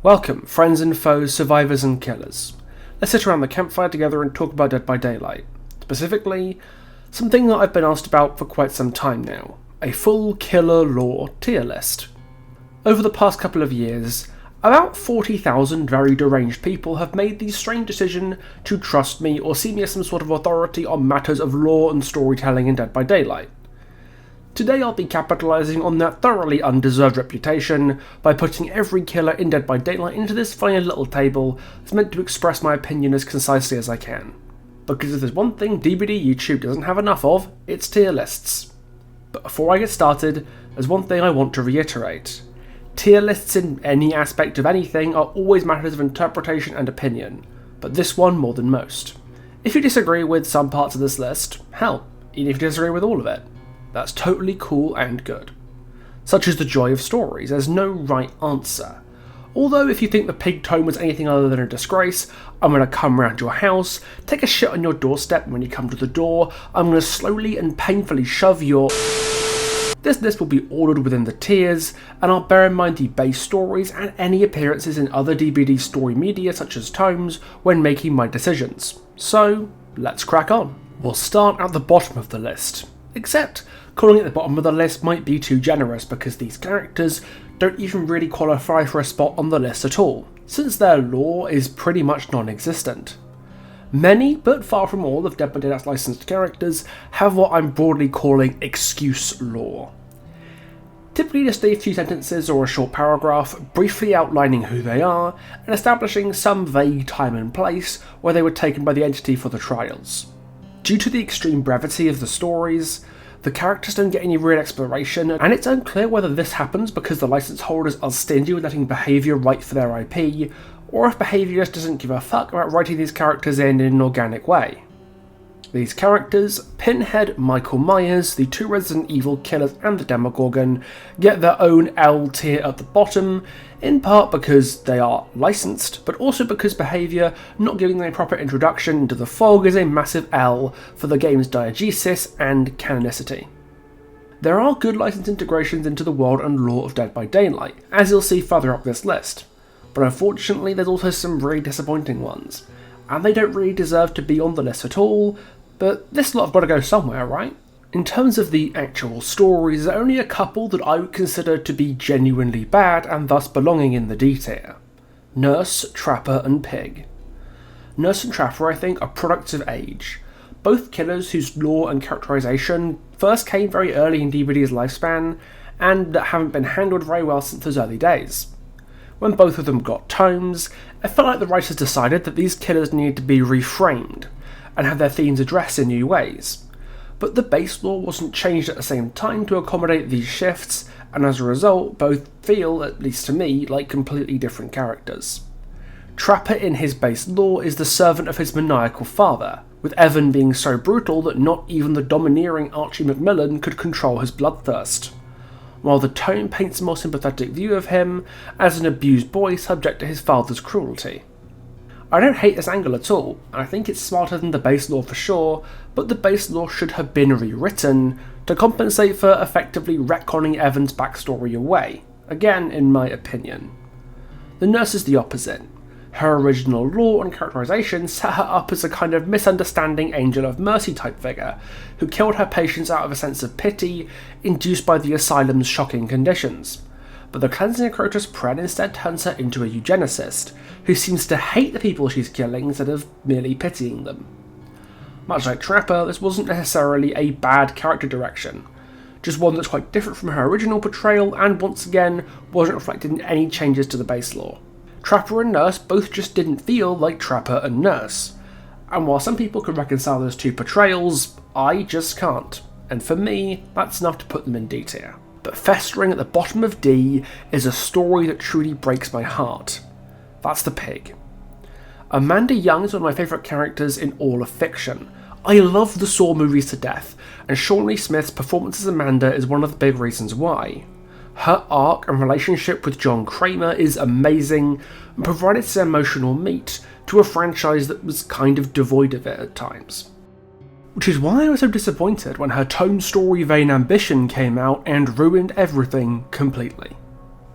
Welcome, friends and foes, survivors and killers. Let's sit around the campfire together and talk about Dead by Daylight. Specifically, something that I've been asked about for quite some time now. A full killer lore tier list. Over the past couple of years, about 40,000 very deranged people have made the strange decision to trust me or see me as some sort of authority on matters of lore and storytelling in Dead by Daylight. Today I'll be capitalising on that thoroughly undeserved reputation by putting every killer in Dead by Daylight into this funny little table that's meant to express my opinion as concisely as I can. Because if there's one thing DBD YouTube doesn't have enough of, it's tier lists. But before I get started, there's one thing I want to reiterate. Tier lists in any aspect of anything are always matters of interpretation and opinion, but this one more than most. If you disagree with some parts of this list, hell, even if you disagree with all of it, that's totally cool and good. Such is the joy of stories, there's no right answer. Although if you think the pig tome was anything other than a disgrace, I'm going to come round your house, take a shit on your doorstep, and when you come to the door, I'm going to slowly and painfully shove your... This list will be ordered within the tiers, and I'll bear in mind the base stories and any appearances in other DBD story media such as tomes when making my decisions. So, let's crack on. We'll start at the bottom of the list. Except, calling it the bottom of the list might be too generous because these characters don't even really qualify for a spot on the list at all, since their lore is pretty much non-existent. Many, but far from all, of Dead by Daylight's licensed characters have what I'm broadly calling excuse lore. Typically just a few sentences or a short paragraph briefly outlining who they are and establishing some vague time and place where they were taken by the entity for the trials. Due to the extreme brevity of the stories, the characters don't get any real exploration, and it's unclear whether this happens because the license holders are stingy with letting behaviour write for their IP, or if behaviour just doesn't give a fuck about writing these characters in an organic way. These characters, Pinhead, Michael Myers, the two Resident Evil killers and the Demogorgon, get their own L tier at the bottom, in part because they are licensed, but also because behaviour not giving them a proper introduction into the fog is a massive L for the game's diegesis and canonicity. There are good license integrations into the world and lore of Dead by Daylight, as you'll see further up this list, but unfortunately there's also some really disappointing ones, and they don't really deserve to be on the list at all, but this lot have got to go somewhere, right? In terms of the actual stories, there are only a couple that I would consider to be genuinely bad and thus belonging in the D tier. Nurse, Trapper and Pig. Nurse and Trapper, I think, are products of age. Both killers whose lore and characterization first came very early in DBD's lifespan, and that haven't been handled very well since those early days. When both of them got tomes, it felt like the writers decided that these killers needed to be reframed, and have their themes addressed in new ways. But the base lore wasn't changed at the same time to accommodate these shifts, and as a result, both feel, at least to me, like completely different characters. Trapper in his base lore is the servant of his maniacal father, with Evan being so brutal that not even the domineering Archie McMillan could control his bloodthirst, while the tome paints a more sympathetic view of him as an abused boy subject to his father's cruelty. I don't hate this angle at all, and I think it's smarter than the base lore for sure, but the base lore should have been rewritten to compensate for effectively retconning Evan's backstory away, again in my opinion. The nurse is the opposite. Her original lore and characterization set her up as a kind of misunderstanding angel of mercy type figure, who killed her patients out of a sense of pity induced by the asylum's shocking conditions. But the cleansing necrosis Pren instead turns her into a eugenicist, who seems to hate the people she's killing instead of merely pitying them. Much like Trapper, this wasn't necessarily a bad character direction, just one that's quite different from her original portrayal and once again wasn't reflected in any changes to the base lore. Trapper and Nurse both just didn't feel like Trapper and Nurse, and while some people can reconcile those two portrayals, I just can't, and for me, that's enough to put them in D tier. But festering at the bottom of D is a story that truly breaks my heart. That's The Pig. Amanda Young is one of my favourite characters in all of fiction. I love the Saw movies to death, and Shawnee Smith's performance as Amanda is one of the big reasons why. Her arc and relationship with John Kramer is amazing, and provided some emotional meat to a franchise that was kind of devoid of it at times. Which is why I was so disappointed when her tome story Vain Ambition came out and ruined everything completely.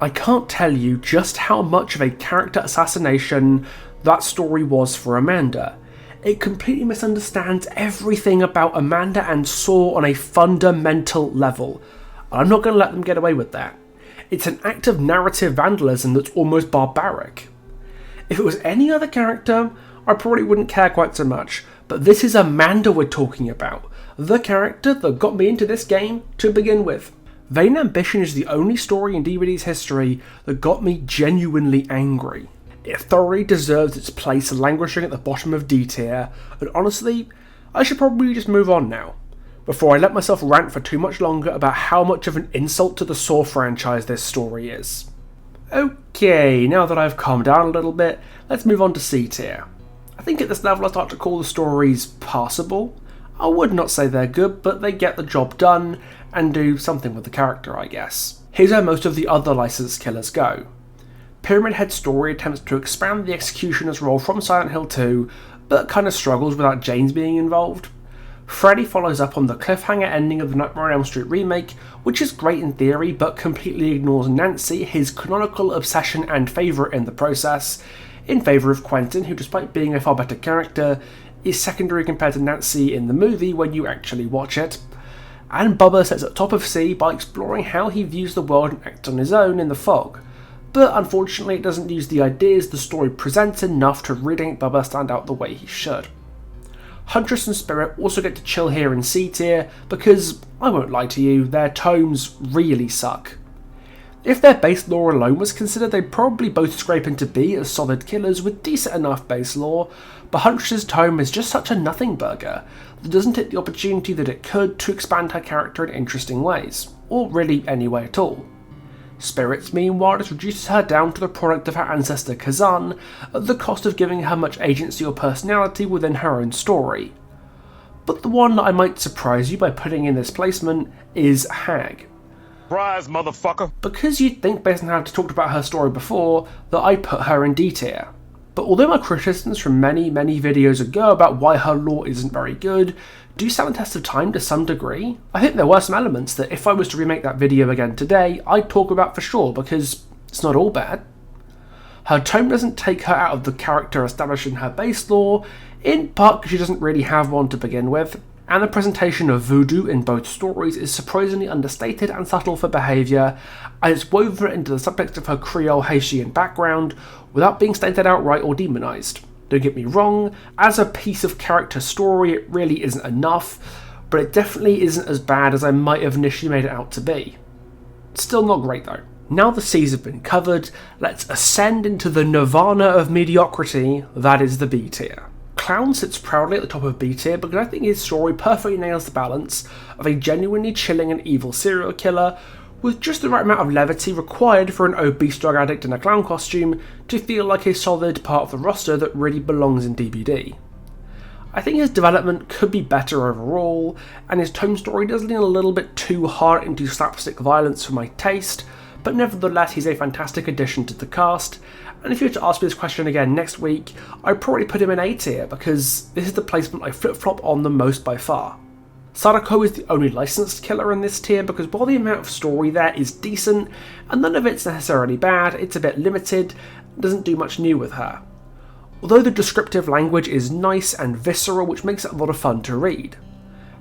I can't tell you just how much of a character assassination that story was for Amanda. It completely misunderstands everything about Amanda and Saw on a fundamental level. I'm not going to let them get away with that. It's an act of narrative vandalism that's almost barbaric. If it was any other character, I probably wouldn't care quite so much, but this is Amanda we're talking about, the character that got me into this game to begin with. Vain Ambition is the only story in DBD's history that got me genuinely angry. It thoroughly deserves its place languishing at the bottom of D tier, and honestly, I should probably just move on now, before I let myself rant for too much longer about how much of an insult to the Saw franchise this story is. Okay, now that I've calmed down a little bit, let's move on to C tier. I think at this level I start to call the stories passable. I would not say they're good, but they get the job done and do something with the character, I guess. Here's where most of the other licensed killers go. Pyramid Head's story attempts to expand the executioner's role from Silent Hill 2, but kind of struggles without James being involved. Freddy follows up on the cliffhanger ending of the Nightmare on Elm Street remake, which is great in theory, but completely ignores Nancy, his canonical obsession and favourite in the process, in favour of Quentin, who despite being a far better character, is secondary compared to Nancy in the movie when you actually watch it. And Bubba sits at top of C by exploring how he views the world and acts on his own in the fog. But unfortunately it doesn't use the ideas the story presents enough to really make Bubba stand out the way he should. Huntress and Spirit also get to chill here in C tier because, I won't lie to you, their tomes really suck. If their base lore alone was considered, they'd probably both scrape into B as solid killers with decent enough base lore, but Huntress's tome is just such a nothing burger that doesn't take the opportunity that it could to expand her character in interesting ways, or really any way at all. Spirits, meanwhile, just reduces her down to the product of her ancestor Kazan, at the cost of giving her much agency or personality within her own story. But the one that I might surprise you by putting in this placement is Hag. Surprise, motherfucker! Because you'd think, based on how I've talked about her story before, that I put her in D tier. But although my criticisms from many videos ago about why her lore isn't very good do stand the test of time to some degree, I think there were some elements that if I was to remake that video again today, I'd talk about for sure, because it's not all bad. Her tome doesn't take her out of the character established in her base lore, in part because she doesn't really have one to begin with, and the presentation of voodoo in both stories is surprisingly understated and subtle for behaviour, and it's woven into the subtext of her Creole Haitian background without being stated outright or demonised. Don't get me wrong, as a piece of character story it really isn't enough, but it definitely isn't as bad as I might have initially made it out to be. Still not great though. Now the C's have been covered, let's ascend into the nirvana of mediocrity that is the B tier. Clown sits proudly at the top of B tier because I think his story perfectly nails the balance of a genuinely chilling and evil serial killer with just the right amount of levity required for an obese drug addict in a clown costume to feel like a solid part of the roster that really belongs in DBD. I think his development could be better overall, and his tome story does lean a little bit too hard into slapstick violence for my taste, but nevertheless he's a fantastic addition to the cast, and if you were to ask me this question again next week, I'd probably put him in A tier because this is the placement I flip-flop on the most by far. Sadako is the only licensed killer in this tier because while the amount of story there is decent, and none of it's necessarily bad, it's a bit limited and doesn't do much new with her. Although the descriptive language is nice and visceral, which makes it a lot of fun to read.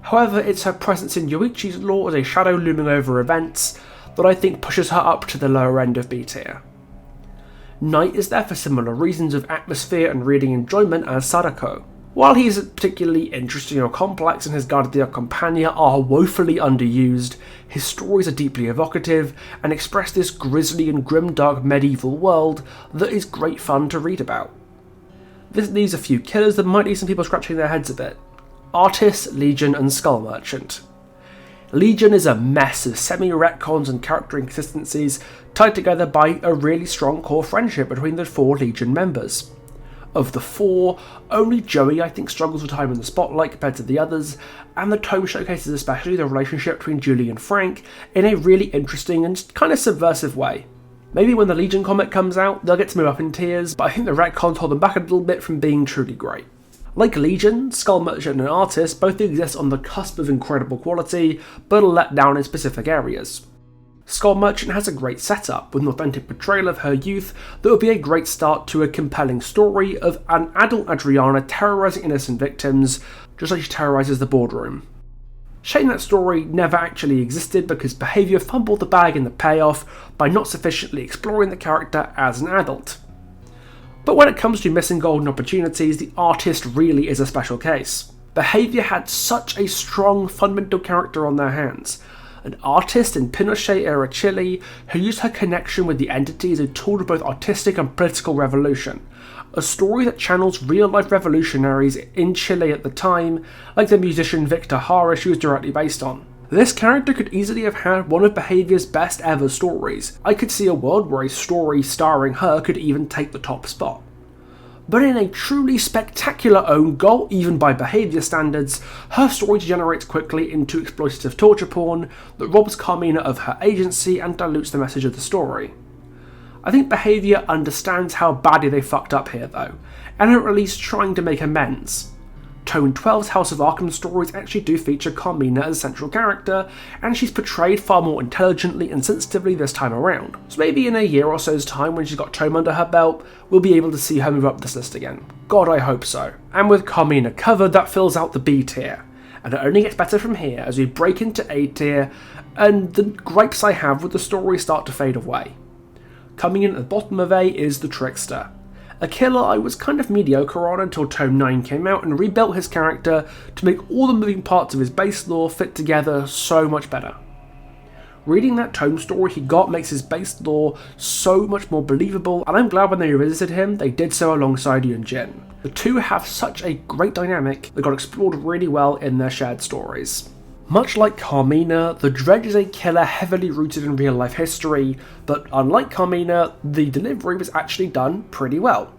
However, it's her presence in Yoichi's lore as a shadow looming over events that I think pushes her up to the lower end of B tier. Knight is there for similar reasons of atmosphere and reading enjoyment as Sadako. While he isn't particularly interesting or complex and his Guardia Compania are woefully underused, his stories are deeply evocative and express this grisly and grimdark medieval world that is great fun to read about. This leaves a few killers that might leave some people scratching their heads a bit. Artis, Legion and Skull Merchant. Legion is a mess of semi-retcons and character inconsistencies tied together by a really strong core friendship between the 4 Legion members. Of the 4, only Joey I think struggles with time in the spotlight compared to the others, and the tome showcases especially the relationship between Julie and Frank in a really interesting and kind of subversive way. Maybe when the Legion comic comes out, they'll get to move up in tiers, but I think the retcons hold them back a little bit from being truly great. Like Legion, Skull Merchant and Artist both exist on the cusp of incredible quality, but are let down in specific areas. Skull Merchant has a great setup, with an authentic portrayal of her youth that would be a great start to a compelling story of an adult Adriana terrorising innocent victims, just like she terrorises the boardroom. Shame that story never actually existed because Behaviour fumbled the bag in the payoff by not sufficiently exploring the character as an adult. But when it comes to missing golden opportunities, the artist really is a special case. Behaviour had such a strong fundamental character on their hands. An artist in Pinochet-era Chile who used her connection with the entity as a tool of both artistic and political revolution. A story that channels real-life revolutionaries in Chile at the time, like the musician Victor Jara she was directly based on. This character could easily have had one of Behaviour's best ever stories. I could see a world where a story starring her could even take the top spot. But in a truly spectacular own goal, even by Behaviour standards, her story degenerates quickly into exploitative torture porn that robs Carmina of her agency and dilutes the message of the story. I think Behaviour understands how badly they fucked up here though, and are at least trying to make amends. Tome 12's House of Arkham stories actually do feature Carmina as a central character, and she's portrayed far more intelligently and sensitively this time around. So maybe in a year or so's time when she's got Tome under her belt, we'll be able to see her move up this list again. God, I hope so. And with Carmina covered, that fills out the B tier. And it only gets better from here as we break into A tier, and the gripes I have with the story start to fade away. Coming in at the bottom of A is The Trickster. A killer I was kind of mediocre on until Tome 9 came out and rebuilt his character to make all the moving parts of his base lore fit together so much better. Reading that Tome story he got makes his base lore so much more believable, and I'm glad when they revisited him, they did so alongside Yun Jin. The two have such a great dynamic that got explored really well in their shared stories. Much like Carmina, the Dredge is a killer heavily rooted in real life history, but unlike Carmina, the delivery was actually done pretty well.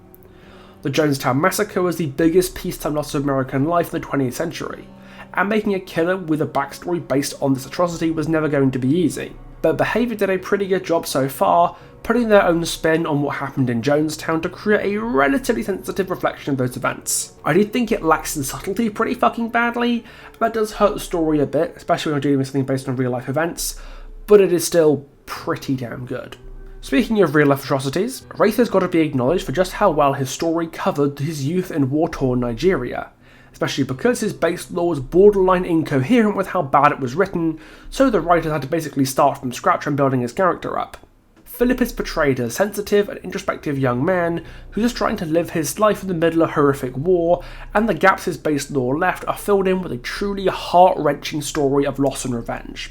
The Jonestown Massacre was the biggest peacetime loss of American life in the 20th century, and making a killer with a backstory based on this atrocity was never going to be easy. But Behaviour did a pretty good job so far, putting their own spin on what happened in Jonestown to create a relatively sensitive reflection of those events. I do think it lacks in subtlety pretty fucking badly, that does hurt the story a bit, especially when you're dealing with something based on real life events, but it is still pretty damn good. Speaking of real life atrocities, Wraith has got to be acknowledged for just how well his story covered his youth in war-torn Nigeria, especially because his base lore was borderline incoherent with how bad it was written, so the writers had to basically start from scratch when building his character up. Philip is portrayed as a sensitive and introspective young man who's just trying to live his life in the middle of horrific war, and the gaps his base lore left are filled in with a truly heart-wrenching story of loss and revenge.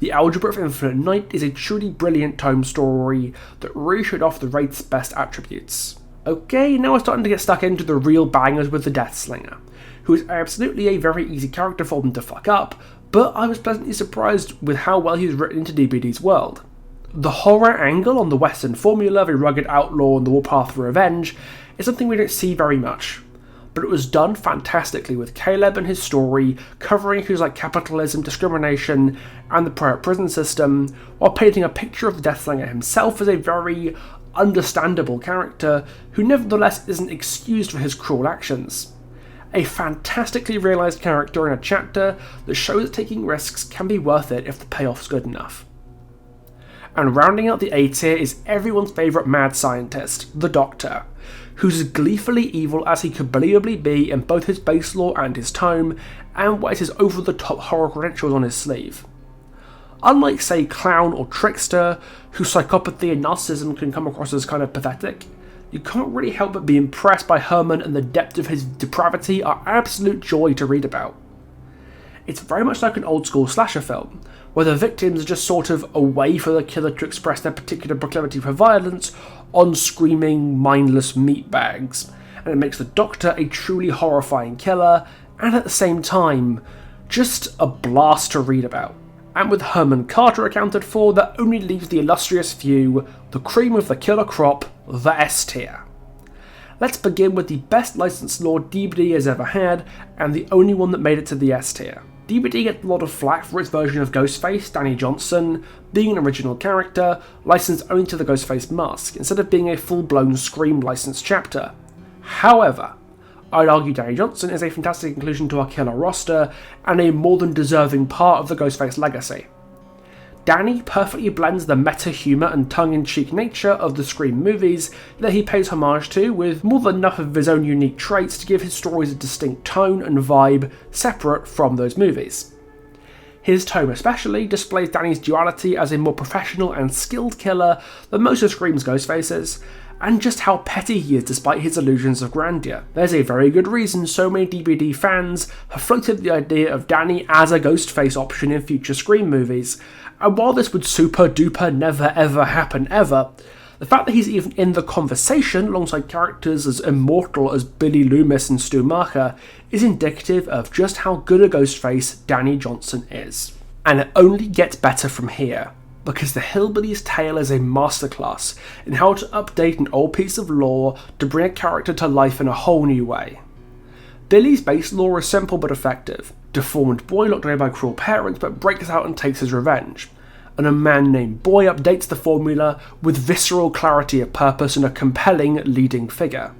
The Algebra of Infinite Night is a truly brilliant tome story that really showed off the Wraith's best attributes. Okay, now we're starting to get stuck into the real bangers with the Deathslinger, who is absolutely a very easy character for them to fuck up, but I was pleasantly surprised with how well he was written into DBD's world. The horror angle on the Western formula of a rugged outlaw on the warpath for revenge is something we don't see very much, but it was done fantastically with Caleb and his story covering issues like capitalism, discrimination, and the private prison system, while painting a picture of the Deathslinger himself as a very understandable character who nevertheless isn't excused for his cruel actions. A fantastically realised character in a chapter that shows that taking risks can be worth it if the payoff's good enough. And rounding out the A tier is everyone's favourite mad scientist, the Doctor, who's as gleefully evil as he could believably be in both his base lore and his tome, and wears his over-the-top horror credentials on his sleeve. Unlike, say, Clown or Trickster, whose psychopathy and narcissism can come across as kind of pathetic, you can't really help but be impressed by Herman, and the depth of his depravity are absolute joy to read about. It's very much like an old-school slasher film, where the victims are just sort of a way for the killer to express their particular proclivity for violence on screaming, mindless meatbags, and it makes the Doctor a truly horrifying killer, and at the same time, just a blast to read about. And with Herman Carter accounted for, that only leaves the illustrious few, the cream of the killer crop, the S tier. Let's begin with the best licensed lore DBD has ever had, and the only one that made it to the S tier. DBD gets a lot of flack for its version of Ghostface, Danny Johnson, being an original character, licensed only to the Ghostface mask, instead of being a full-blown Scream licensed chapter. However, I'd argue Danny Johnson is a fantastic inclusion to our killer roster, and a more than deserving part of the Ghostface legacy. Danny perfectly blends the meta humour and tongue-in-cheek nature of the Scream movies that he pays homage to with more than enough of his own unique traits to give his stories a distinct tone and vibe separate from those movies. His tone especially displays Danny's duality as a more professional and skilled killer than most of Scream's Ghostfaces, and just how petty he is despite his illusions of grandeur. There's a very good reason so many DBD fans have floated the idea of Danny as a Ghostface option in future Scream movies, and while this would super duper never ever happen ever, the fact that he's even in the conversation alongside characters as immortal as Billy Loomis and Stu Macher is indicative of just how good a Ghostface Danny Johnson is. And it only gets better from here, because The Hillbilly's Tale is a masterclass in how to update an old piece of lore to bring a character to life in a whole new way. Billy's base lore is simple but effective. Deformed boy locked away by cruel parents but breaks out and takes his revenge. And a man named Boy updates the formula with visceral clarity of purpose and a compelling leading figure.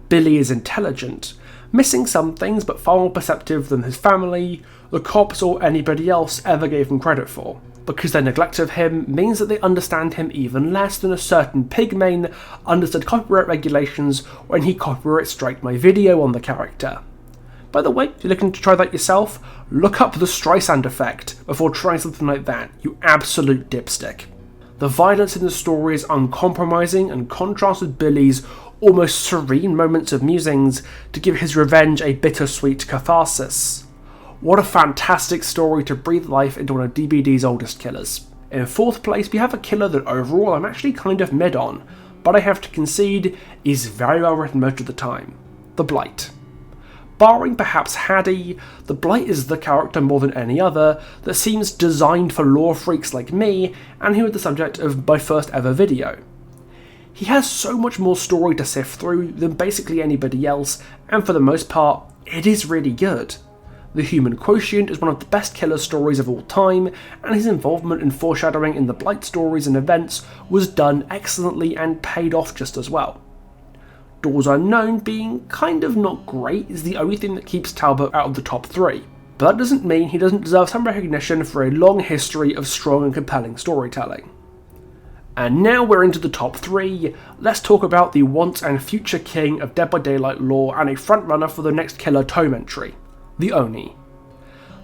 Billy is intelligent, missing some things but far more perceptive than his family, the cops or anybody else ever gave him credit for, because their neglect of him means that they understand him even less than a certain pigman understood copyright regulations when he copyright striked my video on the character. By the way, if you're looking to try that yourself, look up the Streisand effect before trying something like that, you absolute dipstick. The violence in the story is uncompromising and contrasts with Billy's almost serene moments of musings to give his revenge a bittersweet catharsis. What a fantastic story to breathe life into one of DBD's oldest killers. In fourth place, we have a killer that overall I'm actually kind of mid on, but I have to concede is very well written most of the time. The Blight. Barring perhaps Haddie, the Blight is the character more than any other that seems designed for lore freaks like me and who was the subject of my first ever video. He has so much more story to sift through than basically anybody else, and for the most part, it is really good. The Human Quotient is one of the best killer stories of all time, and his involvement in foreshadowing in the Blight stories and events was done excellently and paid off just as well. Doors Unknown being kind of not great is the only thing that keeps Talbot out of the top 3, but that doesn't mean he doesn't deserve some recognition for a long history of strong and compelling storytelling. And now we're into the top 3, let's talk about the once and future king of Dead by Daylight lore and a frontrunner for the next killer tome entry, the Oni.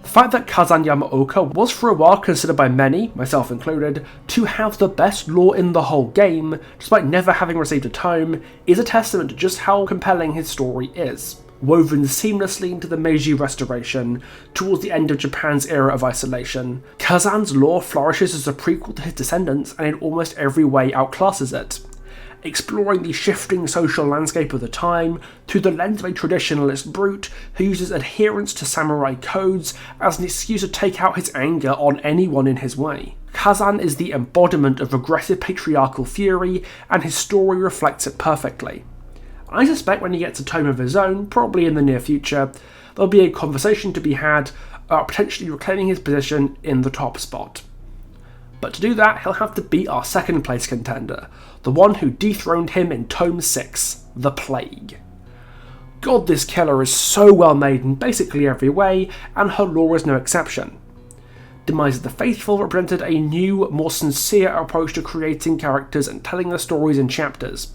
The fact that Kazan Yamaoka was for a while considered by many, myself included, to have the best lore in the whole game, despite never having received a tome, is a testament to just how compelling his story is. Woven seamlessly into the Meiji Restoration, towards the end of Japan's era of isolation, Kazan's lore flourishes as a prequel to his descendants and in almost every way outclasses it. Exploring the shifting social landscape of the time through the lens of a traditionalist brute who uses adherence to samurai codes as an excuse to take out his anger on anyone in his way. Kazan is the embodiment of regressive patriarchal fury, and his story reflects it perfectly. I suspect when he gets a tome of his own, probably in the near future, there'll be a conversation to be had about potentially reclaiming his position in the top spot. But to do that, he'll have to beat our second place contender, the one who dethroned him in Tome 6, The Plague. God, this killer is so well made in basically every way, and her lore is no exception. Demise of the Faithful represented a new, more sincere approach to creating characters and telling their stories in chapters,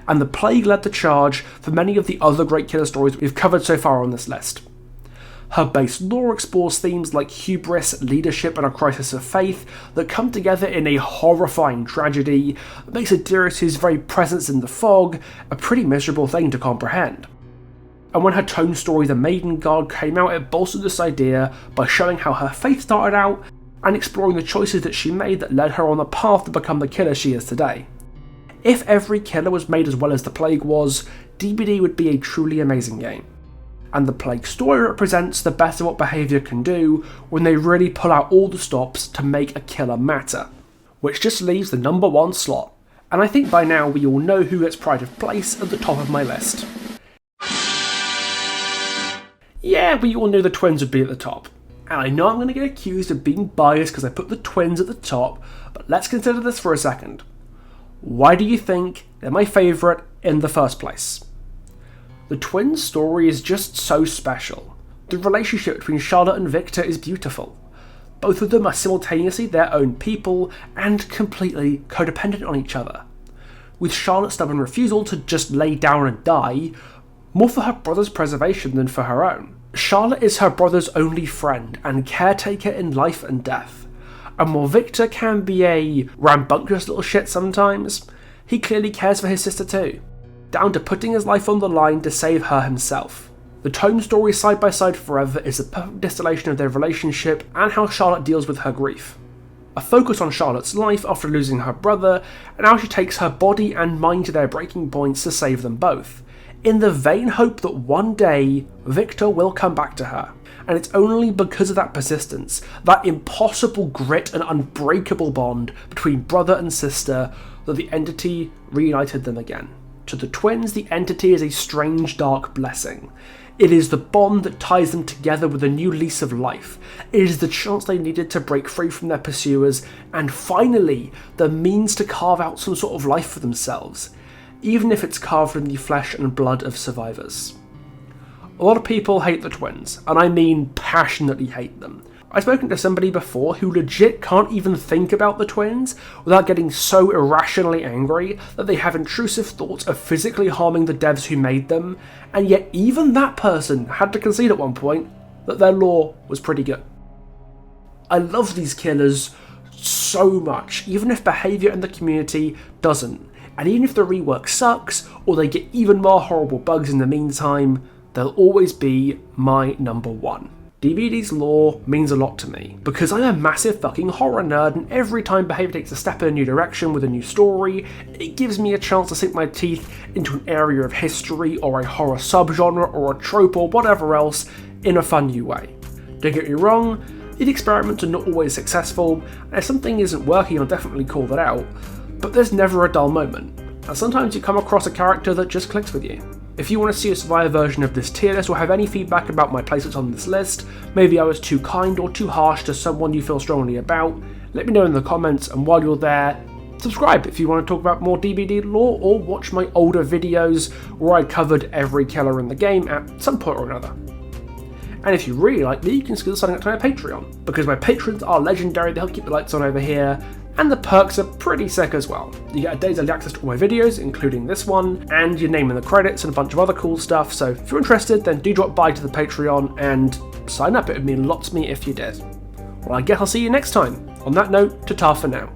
and The Plague led the charge for many of the other great killer stories we've covered so far on this list. Her base lore explores themes like hubris, leadership, and a crisis of faith that come together in a horrifying tragedy that makes Adirity's very presence in the fog a pretty miserable thing to comprehend. And when her tome story The Maiden Guard came out, it bolstered this idea by showing how her faith started out and exploring the choices that she made that led her on the path to become the killer she is today. If every killer was made as well as The Plague was, DBD would be a truly amazing game. And The Plague story represents the best of what behaviour can do when they really pull out all the stops to make a killer matter, which just leaves the number 1 slot, and I think by now we all know who gets pride of place at the top of my list. Yeah, we all knew the twins would be at the top, and I know I'm going to get accused of being biased because I put the twins at the top, but let's consider this for a second. Why do you think they're my favourite in the first place? The twins' story is just so special. The relationship between Charlotte and Victor is beautiful. Both of them are simultaneously their own people and completely codependent on each other. With Charlotte's stubborn refusal to just lay down and die, more for her brother's preservation than for her own. Charlotte is her brother's only friend and caretaker in life and death. And while Victor can be a rambunctious little shit sometimes, he clearly cares for his sister too, down to putting his life on the line to save her himself. The tome story Side by Side Forever is the perfect distillation of their relationship and how Charlotte deals with her grief. A focus on Charlotte's life after losing her brother and how she takes her body and mind to their breaking points to save them both, in the vain hope that one day Victor will come back to her. And it's only because of that persistence, that impossible grit and unbreakable bond between brother and sister, that the entity reunited them again. To the twins, the entity is a strange, dark blessing. It is the bond that ties them together with a new lease of life. It is the chance they needed to break free from their pursuers, and finally, the means to carve out some sort of life for themselves, even if it's carved in the flesh and blood of survivors. A lot of people hate the twins, and I mean passionately hate them. I've spoken to somebody before who legit can't even think about the twins without getting so irrationally angry that they have intrusive thoughts of physically harming the devs who made them, and yet even that person had to concede at one point that their lore was pretty good. I love these killers so much, even if behaviour in the community doesn't, and even if the rework sucks, or they get even more horrible bugs in the meantime, they'll always be my number one. DBD's lore means a lot to me, because I'm a massive fucking horror nerd, and every time behaviour takes a step in a new direction with a new story, it gives me a chance to sink my teeth into an area of history, or a horror subgenre, or a trope, or whatever else, in a fun new way. Don't get me wrong, these experiments are not always successful, and if something isn't working, I'll definitely call that out, but there's never a dull moment, and sometimes you come across a character that just clicks with you. If you want to see a Survivor version of this tier list or have any feedback about my placements on this list, maybe I was too kind or too harsh to someone you feel strongly about, let me know in the comments, and while you're there, subscribe if you want to talk about more DBD lore or watch my older videos where I covered every killer in the game at some point or another. And if you really like me, you can consider signing up to my Patreon, because my patrons are legendary, they help keep the lights on over here, and the perks are pretty sick as well. You get a day's early access to all my videos, including this one, and your name in the credits and a bunch of other cool stuff, so if you're interested, then do drop by to the Patreon and sign up, it would mean lots to me if you did. Well, I guess I'll see you next time. On that note, ta-ta for now.